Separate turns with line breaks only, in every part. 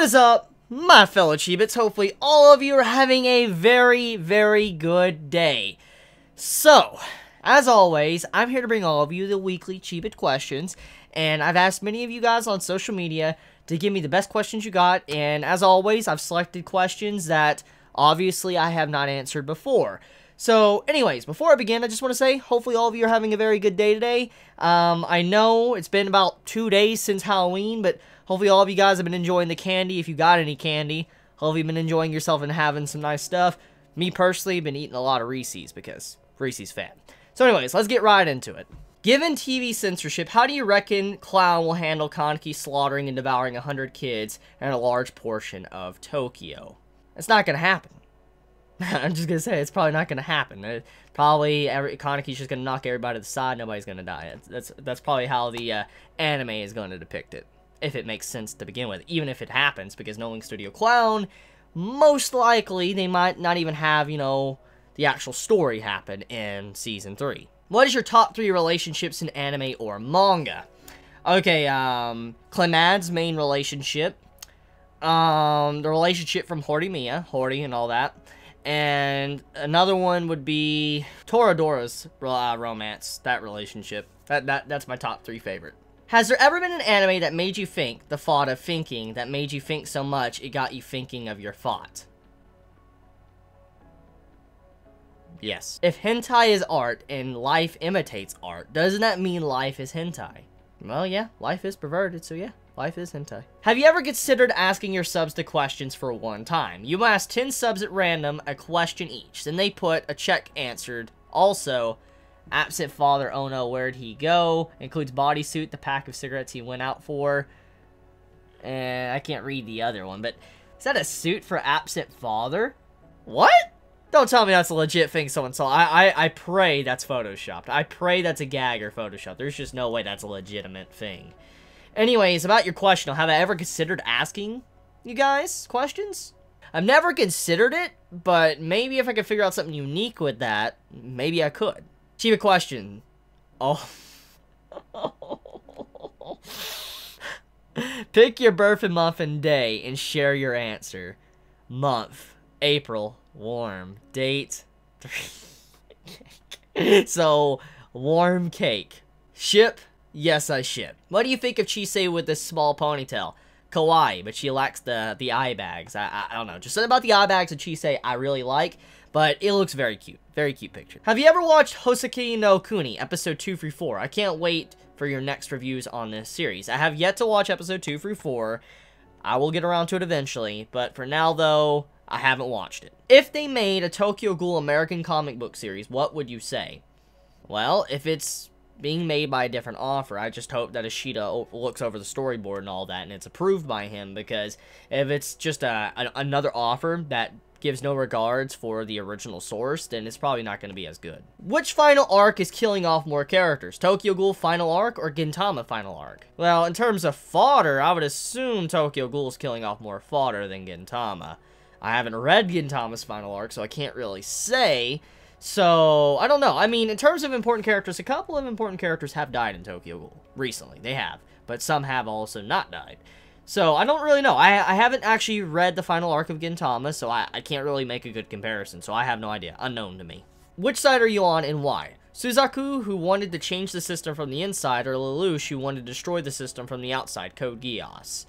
is up, my fellow Chibits? Hopefully all of you are having a very, very good day. So, as always, I'm here to bring all of you the weekly Chibit questions, and I've asked many of you guys on social media to give me the best questions you got, and as always, I've selected questions that obviously I have not answered before. So, anyways, before I begin, I just want to say, hopefully all of you are having a very good day today. I know it's been about 2 days since Halloween, but hopefully all of you guys have been enjoying the candy, if you got any candy. Hopefully you've been enjoying yourself and having some nice stuff. Me, personally, have been eating a lot of Reese's, because Reese's fan. So anyways, let's get right into it. Given TV censorship, how do you reckon Clown will handle Kaneki slaughtering and devouring 100 kids and a large portion of Tokyo? It's not gonna happen. I'm just gonna say, it's probably not gonna happen. Probably Kaneki's just gonna knock everybody to the side, nobody's gonna die. That's probably how the anime is gonna depict it. If it makes sense to begin with, even if it happens, because knowing Studio Clown, most likely they might not even have, you know, the actual story happen in Season 3. What is your top 3 relationships in anime or manga? Okay, Clannad's main relationship, the relationship from Horimiya, Hori and all that, and another one would be Toradora's romance, that relationship. That's my top 3 favorite. Has there ever been an anime that made you think the thought of thinking, that made you think so much it got you thinking of your thought? Yes. If hentai is art and life imitates art, doesn't that mean life is hentai? Well, yeah, life is perverted, so yeah, life is hentai. Have you ever considered asking your subs the questions for one time? You ask 10 subs at random a question each, then they put a check answered. Also, absent father, oh no, where'd he go? Includes bodysuit, the pack of cigarettes he went out for. And I can't read the other one, but is that a suit for absent father? What? Don't tell me that's a legit thing someone saw. I pray that's photoshopped. I pray that's a gag or Photoshop. There's just no way that's a legitimate thing. Anyways, about your question, have I ever considered asking you guys questions? I've never considered it, but maybe if I could figure out something unique with that, maybe I could. Chibi question. Oh. Pick your birthday month and day and share your answer. Month. April. Warm. Date. So, warm cake. Ship? Yes, I ship. What do you think of Chisei with this small ponytail? Kawaii, but she lacks the eye bags. I don't know. Just something about the eye bags of Chisei I really like, but it looks very cute. Very cute picture. Have you ever watched Hoseki no Kuni, episode 2 through 4? I can't wait for your next reviews on this series. I have yet to watch episode 2 through 4. I will get around to it eventually, but for now, though, I haven't watched it. If they made a Tokyo Ghoul American comic book series, what would you say? Well, if it's being made by a different author, I just hope that Ishida looks over the storyboard and all that, and it's approved by him, because if it's just another author that gives no regards for the original source, then it's probably not going to be as good. Which final arc is killing off more characters? Tokyo Ghoul final arc or Gintama final arc? Well, in terms of fodder, I would assume Tokyo Ghoul is killing off more fodder than Gintama. I haven't read Gintama's final arc, so I can't really say. So, I don't know. I mean, in terms of important characters, a couple of important characters have died in Tokyo Ghoul. Recently, they have. But some have also not died. So, I don't really know. I haven't actually read the final arc of Gintama, so I can't really make a good comparison. So, I have no idea. Unknown to me. Which side are you on and why? Suzaku, who wanted to change the system from the inside, or Lelouch, who wanted to destroy the system from the outside, Code Geass?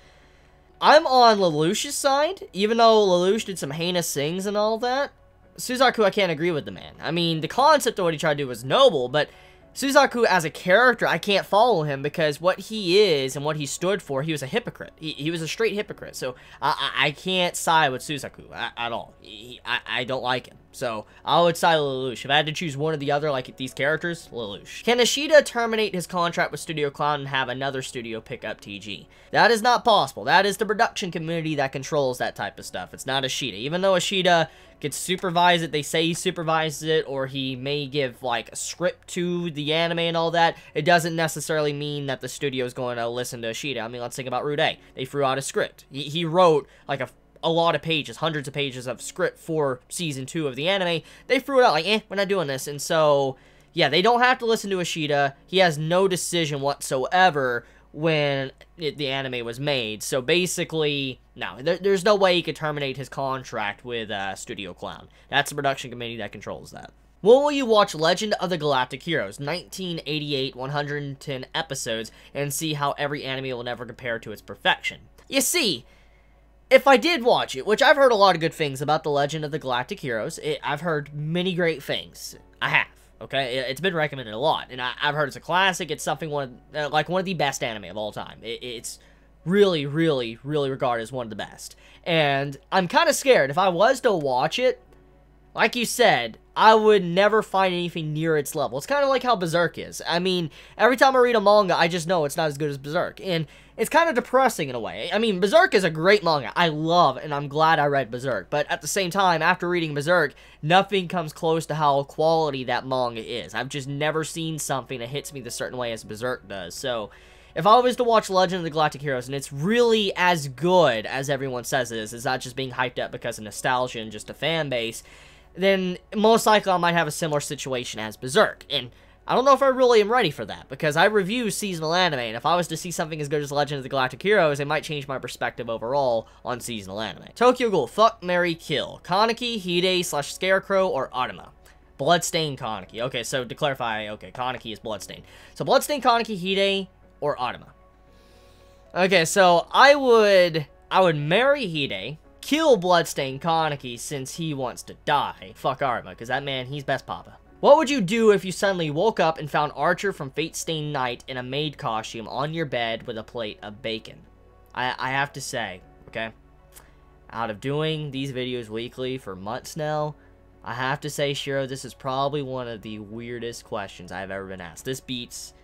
I'm on Lelouch's side, even though Lelouch did some heinous things and all that. Suzaku, I can't agree with the man. I mean, the concept of what he tried to do was noble, but Suzaku as a character, I can't follow him because what he is and what he stood for, he was a hypocrite. He was a straight hypocrite, so I can't side with Suzaku at all. I don't like him. So, I would side with Lelouch. If I had to choose one or the other, like these characters, Lelouch. Can Ishida terminate his contract with Studio Clown and have another studio pick up TG? That is not possible. That is the production community that controls that type of stuff. It's not Ishida. Even though Ishida could supervise it, they say he supervises it, or he may give, like, a script to the anime and all that, it doesn't necessarily mean that the studio is going to listen to Ishida. I mean, let's think about Rude. They threw out a script. He wrote, like, a lot of pages, hundreds of pages of script for Season 2 of the anime. They threw it out like, we're not doing this. And so, yeah, they don't have to listen to Ishida. He has no decision whatsoever when the anime was made. So basically, no, there's no way he could terminate his contract with Studio Clown. That's the production committee that controls that. When will you watch Legend of the Galactic Heroes, 1988, 110 episodes, and see how every anime will never compare to its perfection? You see, if I did watch it, which I've heard a lot of good things about the Legend of the Galactic Heroes, I've heard many great things. I have, okay? It's been recommended a lot, and I've heard it's a classic. It's something like one of the best anime of all time. It's really, really, really regarded as one of the best. And I'm kind of scared. If I was to watch it, like you said, I would never find anything near its level. It's kind of like how Berserk is. I mean, every time I read a manga, I just know it's not as good as Berserk. And it's kind of depressing in a way. I mean, Berserk is a great manga. I love, and I'm glad I read Berserk. But at the same time, after reading Berserk, nothing comes close to how quality that manga is. I've just never seen something that hits me the certain way as Berserk does. So, if I was to watch Legend of the Galactic Heroes, and it's really as good as everyone says it is, it's not just being hyped up because of nostalgia and just a fan base, then most likely I might have a similar situation as Berserk. And I don't know if I really am ready for that, because I review seasonal anime, and if I was to see something as good as Legend of the Galactic Heroes, it might change my perspective overall on seasonal anime. Tokyo Ghoul, fuck, marry, kill. Kaneki, Hide, / Scarecrow, or Arima. Bloodstained Kaneki. Okay, so to clarify, okay, Kaneki is Bloodstained. So Bloodstained Kaneki, Hide, or Arima. Okay, so I would marry Hide, kill Bloodstained Kaneki since he wants to die. Fuck Arima, because that man, he's best papa. What would you do if you suddenly woke up and found Archer from Fate-Stay Night in a maid costume on your bed with a plate of bacon? I have to say, okay, out of doing these videos weekly for months now, I have to say, Shiro, this is probably one of the weirdest questions I've ever been asked. This beats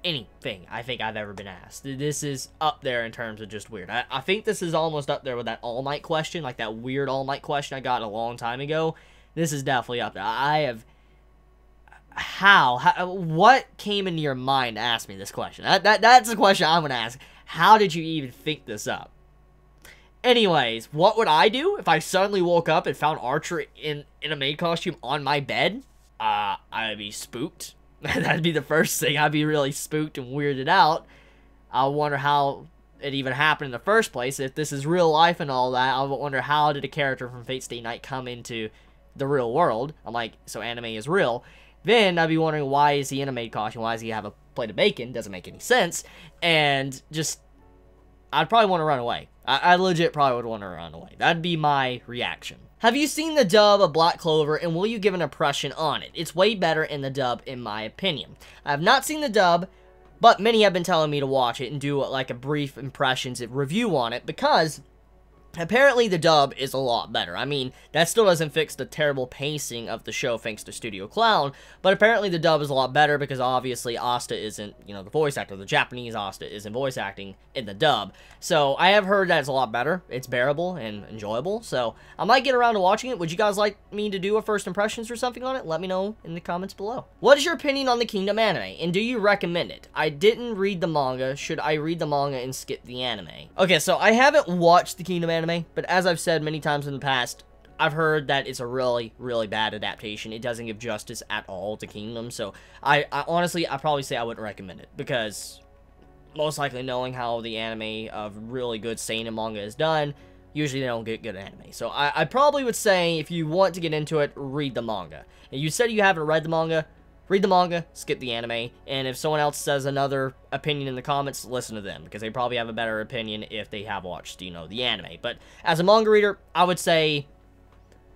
anything I think I've ever been asked. This is up there in terms of just weird. I think this is almost up there with that All Might question, like that weird All Might question I got a long time ago. This is definitely up there. I have... what came into your mind to ask me this question? That's the question I'm going to ask. How did you even think this up? Anyways, what would I do if I suddenly woke up and found Archer in a maid costume on my bed? I'd be spooked. That'd be the first thing. I'd be really spooked and weirded out. I wonder how it even happened in the first place. If this is real life and all that, I wonder how did a character from Fate-Stay Night come into the real world? I'm like, so anime is real. Then I'd be wondering, why is he in a maid costume? Why does he have a plate of bacon? Doesn't make any sense. And just, I'd probably want to run away. I legit probably would want to run away. That'd be my reaction. Have you seen the dub of Black Clover, and will you give an impression on it? It's way better in the dub, in my opinion. I have not seen the dub, but many have been telling me to watch it and do like a brief impressions review on it, because apparently the dub is a lot better. I mean, that still doesn't fix the terrible pacing of the show thanks to Studio Clown, but apparently the dub is a lot better because obviously Asta isn't, you know, the voice actor. The Japanese Asta isn't voice acting in the dub. So I have heard that it's a lot better. It's bearable and enjoyable, so I might get around to watching it. Would you guys like me to do a first impressions or something on it? Let me know in the comments below. What is your opinion on the Kingdom anime, and do you recommend it? I didn't read the manga. Should I read the manga and skip the anime? Okay, so I haven't watched the Kingdom anime, but as I've said many times in the past, I've heard that it's a really, really bad adaptation. It doesn't give justice at all to Kingdom, so I honestly, I'd probably say I wouldn't recommend it, because most likely knowing how the anime of really good seinen manga is done, usually they don't get good anime. So I probably would say, if you want to get into it, read the manga. And you said you haven't read the manga, read the manga, skip the anime, and if someone else says another opinion in the comments, listen to them, because they probably have a better opinion if they have watched, you know, the anime. But as a manga reader, I would say,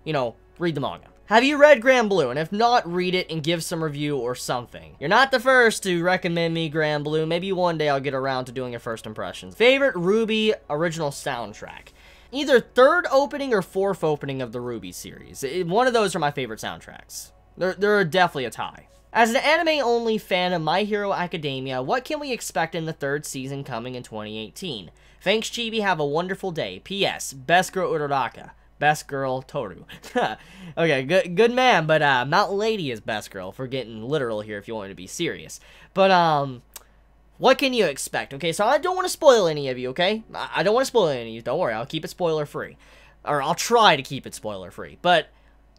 you know, read the manga. Have you read Grand Blue? And if not, read it and give some review or something. You're not the first to recommend me Grand Blue. Maybe one day I'll get around to doing a first impressions. Favorite Ruby original soundtrack? Either third opening or fourth opening of the Ruby series. One of those are my favorite soundtracks. They're definitely a tie. As an anime-only fan of My Hero Academia, what can we expect in the third season coming in 2018? Thanks, Chibi. Have a wonderful day. P.S. Best girl Uraraka. Best girl Toru. Okay, good man, but Mountain Lady is best girl, for getting literal here if you want me to be serious. But, what can you expect? Okay, so I don't want to spoil any of you, okay? I don't want to spoil any of you. Don't worry, I'll keep it spoiler-free. Or I'll try to keep it spoiler-free. But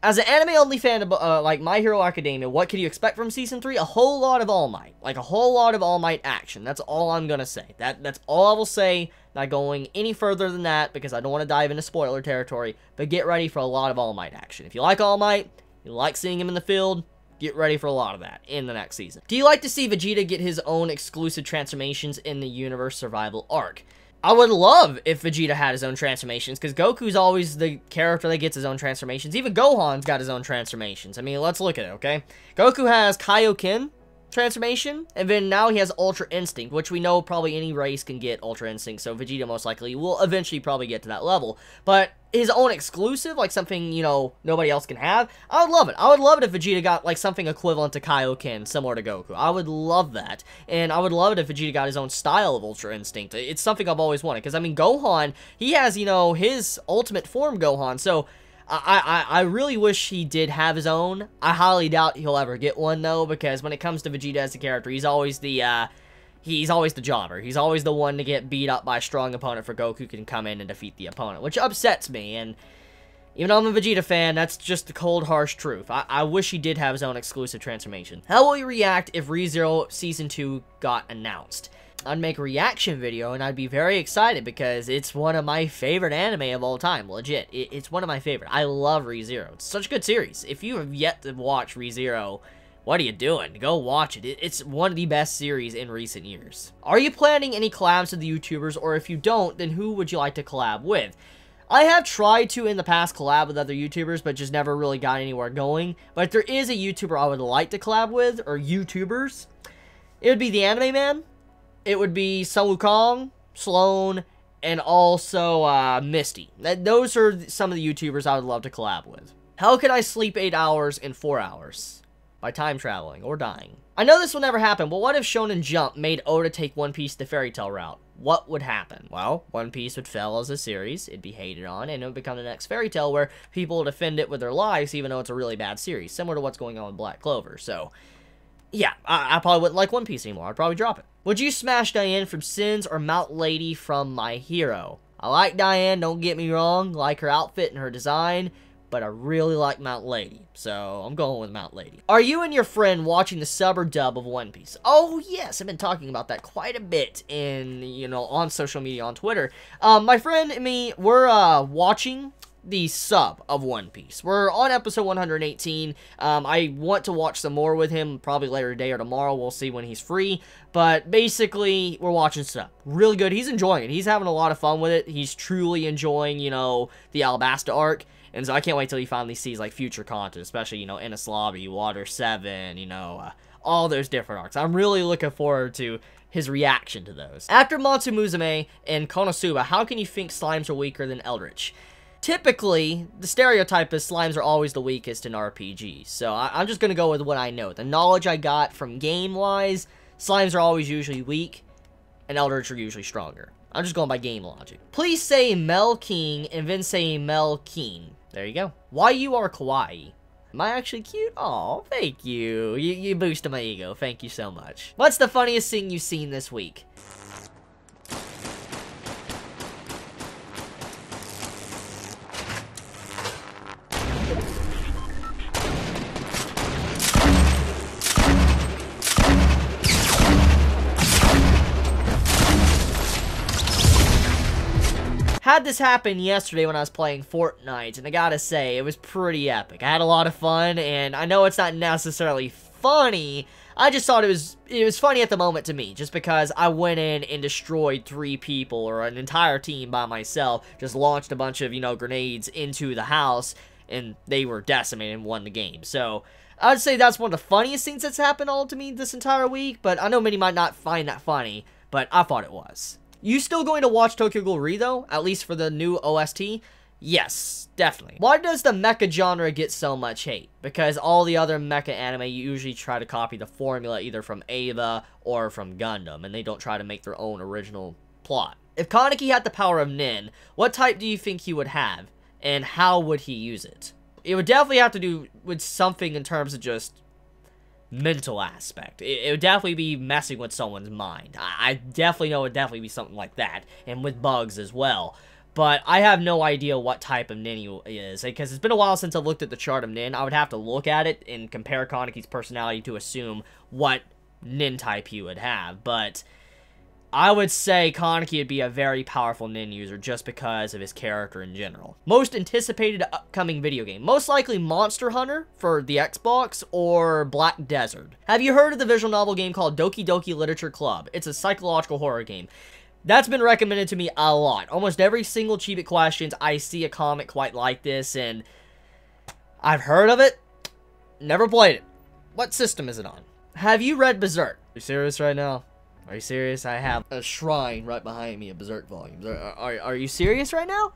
As an anime-only fan of, like, My Hero Academia, what can you expect from Season 3? A whole lot of All Might. Like, a whole lot of All Might action. That's all I'm gonna say. That's all I will say. Not going any further than that, because I don't want to dive into spoiler territory, but get ready for a lot of All Might action. If you like All Might, you like seeing him in the field, get ready for a lot of that in the next season. Do you like to see Vegeta get his own exclusive transformations in the Universe Survival arc? I would love if Vegeta had his own transformations, because Goku's always the character that gets his own transformations. Even Gohan's got his own transformations. I mean, let's look at it, okay? Goku has Kaioken transformation, and then now he has Ultra Instinct, which we know probably any race can get Ultra Instinct, so Vegeta most likely will eventually probably get to that level. But his own exclusive, like something, you know, nobody else can have, I would love it. I would love it if Vegeta got, like, something equivalent to Kaioken, similar to Goku. I would love that. And I would love it if Vegeta got his own style of Ultra Instinct. It's something I've always wanted, because, I mean, Gohan, he has, you know, his ultimate form Gohan, so I really wish he did have his own. I highly doubt he'll ever get one, though, because when it comes to Vegeta as a character, he's always the jobber. He's always the one to get beat up by a strong opponent for Goku can come in and defeat the opponent, which upsets me, and even though I'm a Vegeta fan, that's just the cold, harsh truth. I wish he did have his own exclusive transformation. How will you react if ReZero Season 2 got announced? I'd make a reaction video, and I'd be very excited because it's one of my favorite anime of all time. Legit. It's one of my favorite. I love ReZero. It's such a good series. If you have yet to watch ReZero, what are you doing? Go watch it. It's one of the best series in recent years. Are you planning any collabs with the YouTubers, or if you don't, then who would you like to collab with? I have tried to in the past collab with other YouTubers, but just never really got anywhere going. But if there is a YouTuber I would like to collab with, or YouTubers, it would be the Anime Man. It would be Sun Wukong, Sloan, and also Misty. Those are some of the YouTubers I would love to collab with. How can I sleep 8 hours in 4 hours? By time traveling or dying. I know this will never happen, but what if Shonen Jump made Oda take One Piece the fairy tale route? What would happen? Well, One Piece would fail as a series, it'd be hated on, and it would become the next fairy tale where people will defend it with their lives even though it's a really bad series, similar to what's going on with Black Clover. So, yeah, I probably wouldn't like One Piece anymore. I'd probably drop it. Would you smash Diane from Sins or Mount Lady from My Hero? I like Diane, don't get me wrong, like her outfit and her design, but I really like Mount Lady, so I'm going with Mount Lady. Are you and your friend watching the sub or dub of One Piece? Oh yes, I've been talking about that quite a bit in, you know, on social media, on Twitter. My friend and me, we're watching the sub of One Piece. We're on episode 118. I want to watch some more with him, probably later today or tomorrow. We'll see when he's free. But basically, we're watching sub. Really good. He's enjoying it. He's having a lot of fun with it. He's truly enjoying, you know, the Alabasta arc. And so I can't wait till he finally sees, like, future content, especially, you know, Enies Lobby, Water 7, you know, all those different arcs. I'm really looking forward to his reaction to those. After Monsu Musume and Konosuba, how can you think slimes are weaker than Eldritch? Typically, the stereotype is slimes are always the weakest in RPGs, so I'm just going to go with what I know. The knowledge I got from game-wise, slimes are always usually weak, and Eldritch are usually stronger. I'm just going by game logic. Please say Mel King and then say Mel Keen. There you go. Why you are kawaii? Am I actually cute? Aw, thank you. You boosted my ego. Thank you so much. What's the funniest thing you've seen this week? Had this happen yesterday when I was playing Fortnite, and I gotta say, it was pretty epic. I had a lot of fun, and I know it's not necessarily funny, I just thought it was funny at the moment to me, just because I went in and destroyed 3 people, or an entire team by myself, just launched a bunch of, you know, grenades into the house, and they were decimated and won the game. So, I'd say that's one of the funniest things that's happened all to me this entire week, but I know many might not find that funny, but I thought it was. You still going to watch Tokyo Ghoul Re, though? At least for the new OST? Yes, definitely. Why does the mecha genre get so much hate? Because all the other mecha anime usually try to copy the formula either from Eva or from Gundam, and they don't try to make their own original plot. If Kaneki had the power of Nin, what type do you think he would have, and how would he use it? It would definitely have to do with something in terms of just mental aspect. It would definitely be messing with someone's mind. I definitely know it would definitely be something like that, and with bugs as well. But I have no idea what type of nin he is, because it's been a while since I looked at the chart of nin. I would have to look at it and compare Kaneki's personality to assume what nin type he would have. But I would say Kaneki would be a very powerful nin user just because of his character in general. Most anticipated upcoming video game. Most likely Monster Hunter for the Xbox or Black Desert. Have you heard of the visual novel game called Doki Doki Literature Club? It's a psychological horror game. That's been recommended to me a lot. Almost every single Chibit questions, I see a comment quite like this, and I've heard of it, never played it. What system is it on? Have you read Berserk? Are you serious right now? Are you serious? I have a shrine right behind me of Berserk volumes. Are you serious right now?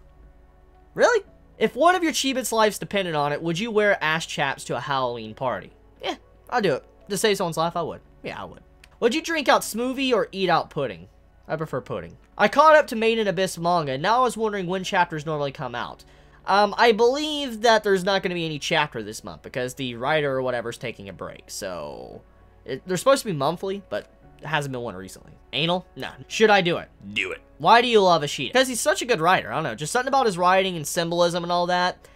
Really? If one of your Chibit's lives depended on it, would you wear ass chaps to a Halloween party? Yeah, I'll do it. To save someone's life, I would. Yeah, I would. Would you drink out smoothie or eat out pudding? I prefer pudding. I caught up to Made in Abyss manga, and now I was wondering when chapters normally come out. I believe that there's not going to be any chapter this month, because the writer or whatever is taking a break, so... they're supposed to be monthly, but it hasn't been one recently. Anal? Nah. Should I do it? Do it. Why do you love Ishida? Because he's such a good writer. I don't know, just something about his writing and symbolism and all that.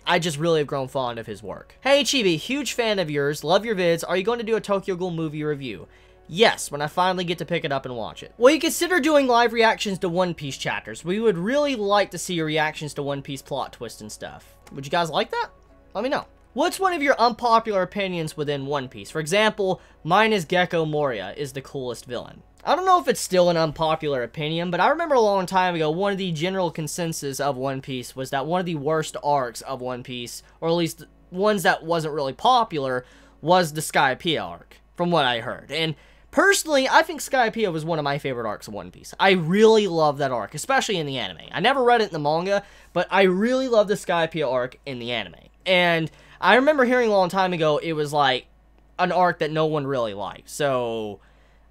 I just really have grown fond of his work. Hey Chibi, huge fan of yours, love your vids. Are you going to do a Tokyo Ghoul movie review? Yes, when I finally get to pick it up and watch it. Will you consider doing live reactions to One Piece chapters? We would really like to see your reactions to One Piece plot twists and stuff. Would you guys like that? Let me know. What's one of your unpopular opinions within One Piece? For example, mine is Gecko Moria is the coolest villain. I don't know if it's still an unpopular opinion, but I remember a long time ago, one of the general consensus of One Piece was that one of the worst arcs of One Piece, or at least ones that wasn't really popular, was the Skypiea arc, from what I heard. And personally, I think Skypiea was one of my favorite arcs of One Piece. I really love that arc, especially in the anime. I never read it in the manga, but I really love the Skypiea arc in the anime. And I remember hearing a long time ago, it was like an arc that no one really liked. So,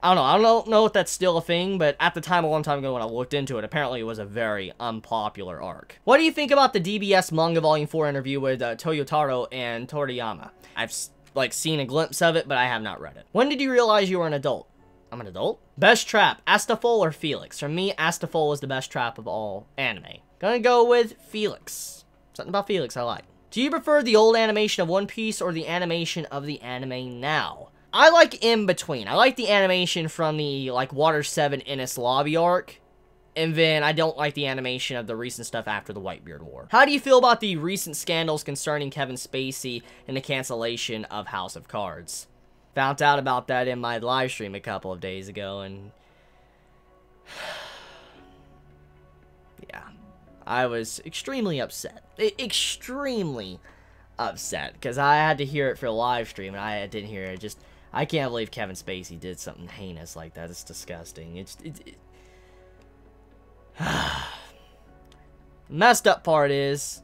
I don't know if that's still a thing, but at the time, a long time ago when I looked into it, apparently it was a very unpopular arc. What do you think about the DBS Manga Volume 4 interview with Toyotaro and Toriyama? I've seen a glimpse of it, but I have not read it. When did you realize you were an adult? I'm an adult? Best trap, Astafol or Felix? For me, Astafol is the best trap of all anime. Gonna go with Felix. Something about Felix I like. Do you prefer the old animation of One Piece or the animation of the anime now? I like in between. I like the animation from the, Water 7 Ennis Lobby arc. And then I don't like the animation of the recent stuff after the Whitebeard War. How do you feel about the recent scandals concerning Kevin Spacey and the cancellation of House of Cards? Found out about that in my live stream a couple of days ago, and yeah, I was extremely upset. Extremely upset, because I had to hear it for a live stream, and I didn't hear it. I can't believe Kevin Spacey did something heinous like that. It's disgusting. Messed up part is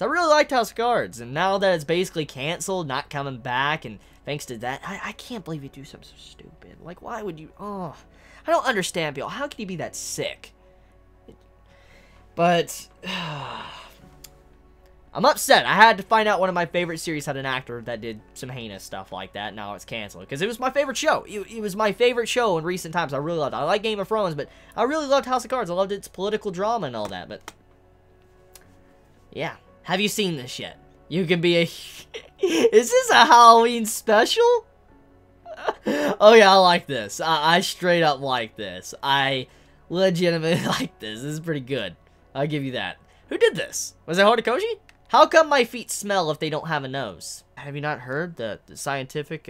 I really liked House of Cards, and now that it's basically canceled, not coming back, and thanks to that, I can't believe you do something so stupid. Like, why would you? Oh, I don't understand people. How can you be that sick? But I'm upset. I had to find out one of my favorite series had an actor that did some heinous stuff like that. Now it's canceled because it was my favorite show. It was my favorite show in recent times. I really loved it. I like Game of Thrones, but I really loved House of Cards. I loved its political drama and all that. But yeah, have you seen this yet? You can be a. Is this a Halloween special? Oh yeah, I like this. I straight up like this. I legitimately like this. This is pretty good. I'll give you that. Who did this? Was it Horikoshi? How come my feet smell if they don't have a nose? Have you not heard the scientific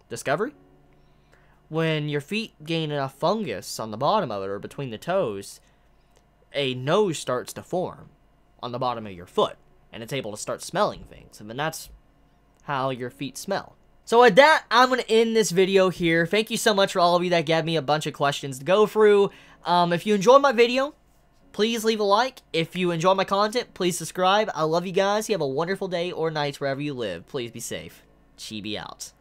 discovery? When your feet gain enough fungus on the bottom of it or between the toes, a nose starts to form on the bottom of your foot, and it's able to start smelling things, and then that's how your feet smell. So with that, I'm going to end this video here. Thank you so much for all of you that gave me a bunch of questions to go through. If you enjoyed my video, please leave a like. If you enjoy my content, please subscribe. I love you guys. You have a wonderful day or night wherever you live. Please be safe. Chibi out.